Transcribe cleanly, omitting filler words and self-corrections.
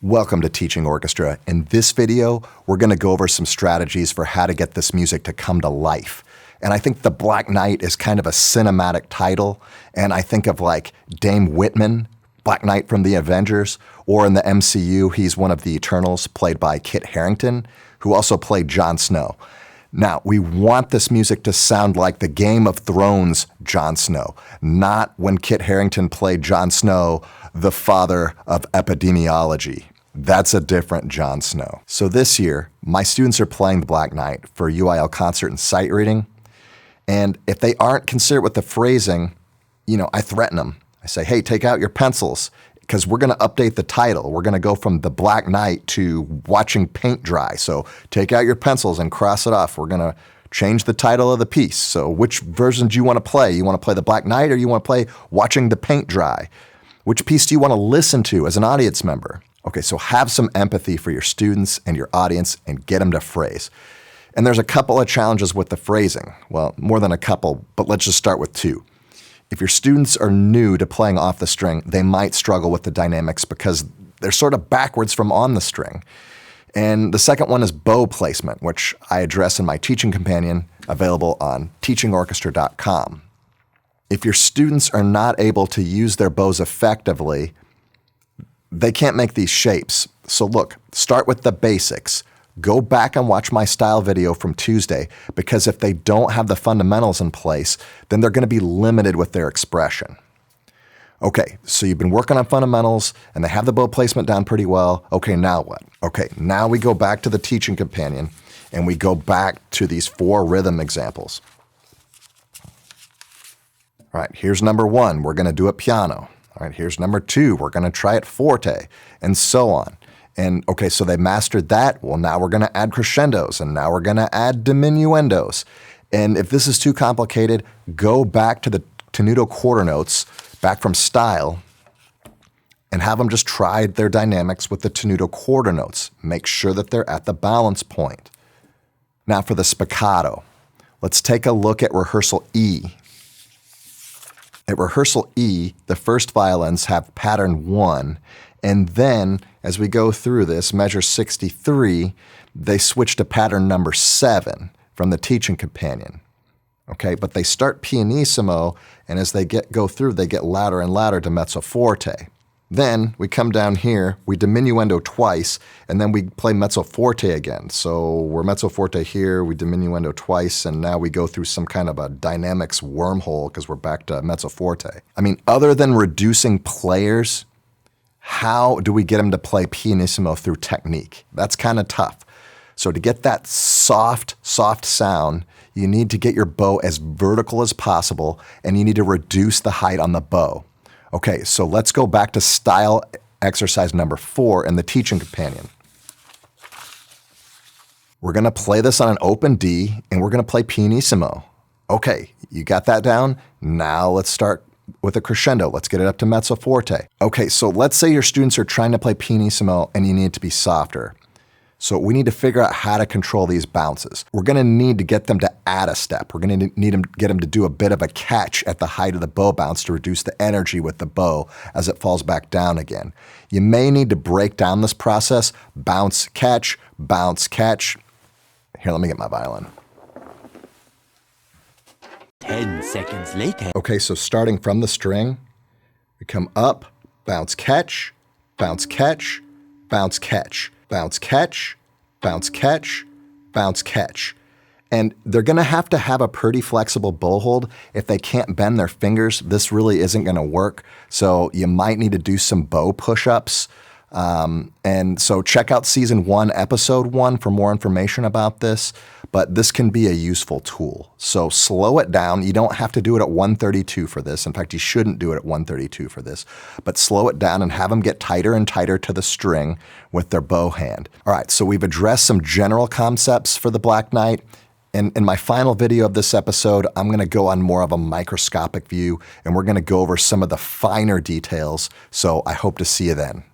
Welcome to Teaching Orchestra. In this video, we're going to go over some strategies for how to get this music to come to life. And I think The Black Knight is kind of a cinematic title, and I think of like Dame Whitman, Black Knight from the Avengers, or in the MCU, he's one of the Eternals, played by Kit Harington, who also played Jon Snow. Now, we want this music to sound like the Game of Thrones Jon Snow, not when Kit Harington played Jon Snow, the father of epidemiology. That's a different Jon Snow. So this year, my students are playing The Black Knight for UIL concert and sight reading. And if they aren't considerate with the phrasing, I threaten them. I say, hey, take out your pencils, because we're going to update the title. We're going to go from The Black Knight to Watching Paint Dry. So take out your pencils and cross it off. We're going to change the title of the piece. So which version do you want to play? You want to play The Black Knight, or you want to play Watching the Paint Dry? Which piece do you want to listen to as an audience member? Okay, so have some empathy for your students and your audience and get them to phrase. And there's a couple of challenges with the phrasing. Well, more than a couple, but let's just start with two. If your students are new to playing off the string, they might struggle with the dynamics because they're sort of backwards from on the string. And the second one is bow placement, which I address in my teaching companion, available on teachingorchestra.com. If your students are not able to use their bows effectively, they can't make these shapes. So look, start with the basics. Go back and watch my style video from Tuesday, because if they don't have the fundamentals in place, then they're going to be limited with their expression. Okay, so you've been working on fundamentals and they have the bow placement down pretty well. Okay, now what? Okay, now we go back to the teaching companion and we go back to these 4 rhythm examples. All right, here's number 1. We're going to do it piano. All right, here's number 2. We're going to try it forte, and so on. And okay, so they mastered that. Well, now we're going to add crescendos, and now we're going to add diminuendos. And if this is too complicated, go back to the tenuto quarter notes, back from style, and have them just try their dynamics with the tenuto quarter notes. Make sure that they're at the balance point. Now for the spiccato, let's take a look at rehearsal E. At rehearsal E, the first violins have pattern 1, and then as we go through this, measure 63, they switch to pattern number 7 from the teaching companion. Okay, but they start pianissimo, and as they go through, they get louder and louder to mezzo forte. Then we come down here, we diminuendo twice, and then we play mezzo forte again. So we're mezzo forte here, we diminuendo twice, and now we go through some kind of a dynamics wormhole because we're back to mezzo forte. I mean, other than reducing players, how do we get them to play pianissimo through technique? That's kind of tough. So to get that soft sound, you need to get your bow as vertical as possible, and you need to reduce the height on the bow. Okay, so let's go back to style exercise number 4 in the teaching companion. We're going to play this on an open D, and we're going to play pianissimo. Okay, you got that down? Now let's start with a crescendo. Let's get it up to mezzo forte. Okay, so let's say your students are trying to play pianissimo and you need it to be softer. So we need to figure out how to control these bounces. We're going to need to get them to add a step. We're going to need to get them to do a bit of a catch at the height of the bow bounce to reduce the energy with the bow as it falls back down again. You may need to break down this process. Bounce, catch, bounce, catch. Here, let me get my violin. 10 seconds later. Okay, so starting from the string, we come up, bounce, catch, bounce, catch, bounce, catch. Bounce, catch, bounce, catch, bounce, catch. And they're going to have a pretty flexible bow hold. If they can't bend their fingers, this really isn't going to work. So you might need to do some bow push-ups. And so check out season 1, episode 1 for more information about this. But this can be a useful tool. So slow it down. You don't have to do it at 132 for this. In fact, you shouldn't do it at 132 for this. But slow it down and have them get tighter and tighter to the string with their bow hand. All right, so we've addressed some general concepts for the Black Knight. In my final video of this episode, I'm going to go on more of a microscopic view, and we're going to go over some of the finer details. So I hope to see you then.